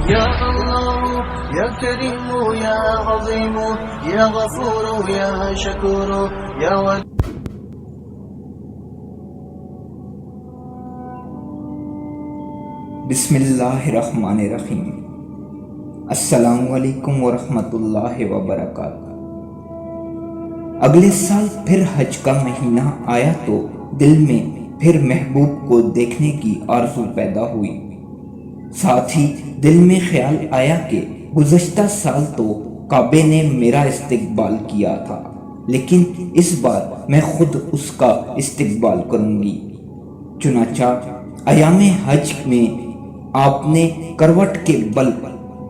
يا الله يا كريم يا عظيم يا غفور يا شكور يا بسم اللہ الرحمن الرحیم۔ السلام علیکم ورحمۃ اللہ وبرکاتہ۔ اگلے سال پھر حج کا مہینہ آیا تو دل میں پھر محبوب کو دیکھنے کی آرزو پیدا ہوئی۔ ساتھ ہی دل میں خیال آیا کہ گزشتہ سال تو کعبے نے میرا استقبال کیا تھا، لیکن اس بار میں خود اس کا استقبال کروں گی۔ چنانچہ ایام حج میں آپ نے کروٹ کے بل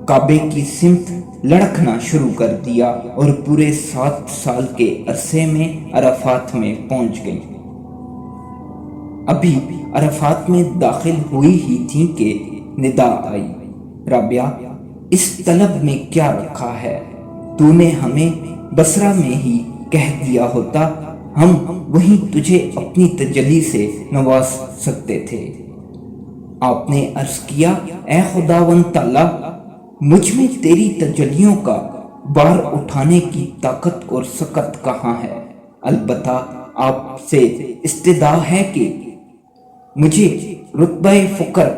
کعبے کی سمت لڑکنا شروع کر دیا اور پورے 7 سال کے عرصے میں عرفات میں پہنچ گئی۔ ابھی عرفات میں داخل ہوئی ہی تھی کہ ندا آئی، رابعہ اس طلب میں کیا رکھا ہے؟ تو نے ہمیں بصرہ میں ہی کہہ دیا ہوتا، ہم وہیں تجھے اپنی تجلی سے نواز سکتے تھے۔ آپ نے عرض کیا، اے خداوند تعالی، مجھ میں تیری تجلیوں کا بار اٹھانے کی طاقت اور سکت کہاں ہے؟ البتہ آپ سے استدعا ہے کہ مجھے رتبہ فقر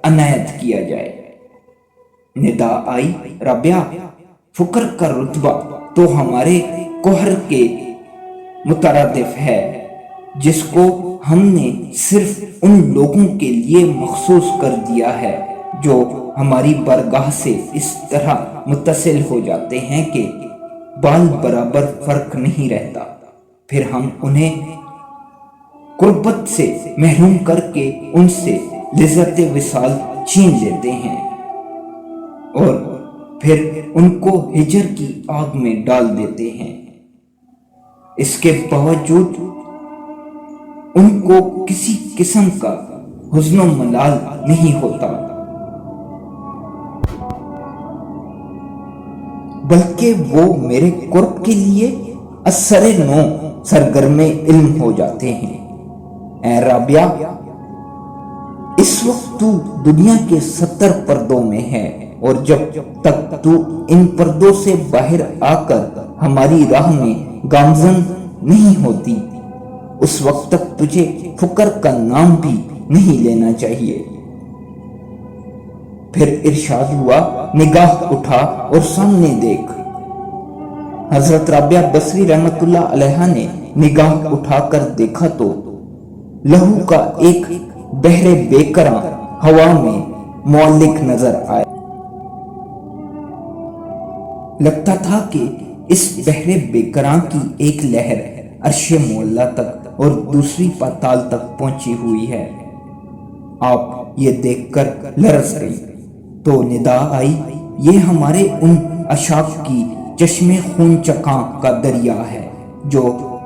عنایت کیا جائے۔ ندا آئی، رابعہ فقر کا رتبہ تو ہمارے کوہر کے مترادف ہے، جس کو ہم نے صرف ان لوگوں کے لیے مخصوص کر دیا ہے جو ہماری بارگاہ سے اس طرح متصل ہو جاتے ہیں کہ بال برابر فرق نہیں رہتا، پھر ہم انہیں قربت سے محروم کر کے ان سے لذت وصال چھین لیتے ہیں اور پھر ان کو ہجر کی آگ میں ڈال دیتے ہیں۔ اس کے باوجود ان کو کسی قسم کا حزن و ملال نہیں ہوتا، بلکہ وہ میرے قرب کے لیے اثر نو سرگرم علم ہو جاتے ہیں۔ اے رابعہ، اس وقت تو دنیا کے 70 پردوں میں ہے، اور جب تک تو ان پردوں سے باہر آ کر ہماری راہ میں گامزن نہیں ہوتی، اس وقت تک تجھے فقر کا نام بھی نہیں لینا چاہیے۔ پھر ارشاد ہوا، نگاہ اٹھا اور سامنے دیکھ۔ حضرت رابعہ بصری رحمت اللہ علیہ نے نگاہ اٹھا کر دیکھا تو لہو کا ایک بحر بے کراں ہوا میں معلق نظر آیا۔ لگتا تھا کہ اس بحر بے کراں کی ایک لہر عرش معلا تک اور دوسری پاتال تک پہنچی ہوئی ہے۔ آپ یہ دیکھ کر لرز گئی تو ندا آئی، یہ ہمارے ان عشاق کی چشم خون چکاں کا دریا ہے جو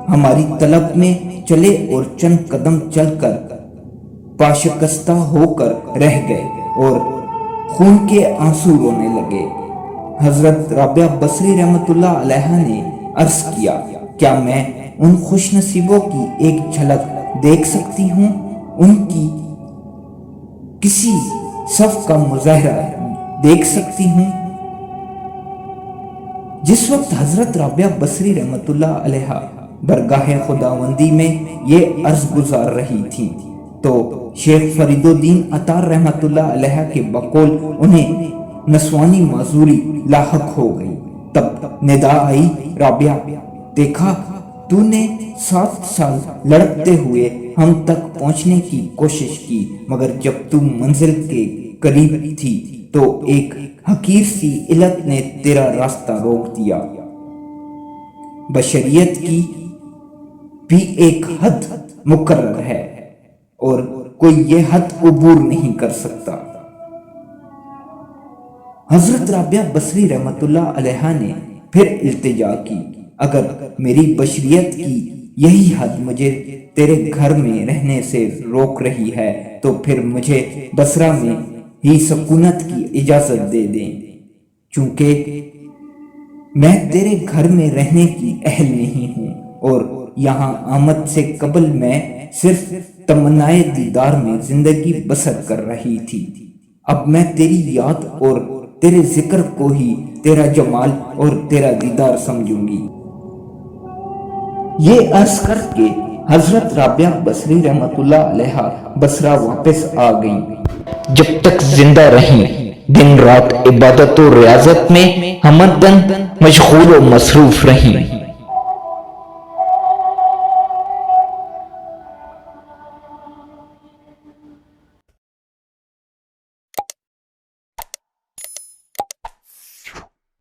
ہماری طلب میں چلے اور چند قدم چل کر پاشکستہ ہو کر رہ گئے اور خون کے آنسو رونے لگے۔ حضرت رابعہ بصری رحمت اللہ علیہ نے عرض کیا، کیا میں ان خوش نصیبوں کی ایک جھلک دیکھ سکتی ہوں؟ ان کی کسی صف کا مظاہرہ دیکھ سکتی ہوں؟ جس وقت حضرت رابعہ بصری رحمت اللہ علیہ برگاہ خداوندی میں یہ عرض گزار رہی تھی تو شیخ فرید الدین عطار رحمت اللہ علیہ کے بقول انہیں نسوانی معذوری لاحق ہو گئی۔ تب ندا آئی، رابعہ دیکھا، تو نے 7 سال لڑکتے ہوئے ہم تک پہنچنے کی کوشش کی، مگر جب تو منزل کے قریب تھی تو ایک حقیر سی علت نے تیرا راستہ روک دیا۔ بشریت کی بھی ایک حد مقرر ہے اور کوئی یہ حد عبور نہیں کر سکتا۔ حضرت رابعہ بصری رحمت اللہ علیہ نے پھر التجا کی، اگر میری بشریت کی یہی حد مجھے تیرے گھر میں رہنے سے روک رہی ہے تو پھر مجھے بصرہ میں ہی سکونت کی اجازت دے دیں، چونکہ میں تیرے گھر میں رہنے کی اہل نہیں ہوں اور یہاں آمد سے قبل میں صرف تمنائے دیدار میں زندگی بسر کر رہی تھی۔ اب میں تیری یاد اور تیرے ذکر کو ہی تیرا جمال اور تیرا دیدار سمجھوں گی۔ یہ عرض کر کے حضرت رابعہ بصری رحمت اللہ علیہ بصرہ واپس آ گئیں۔ جب تک زندہ رہیں دن رات عبادت و ریاضت میں ہمدن مشغول و مصروف رہیں۔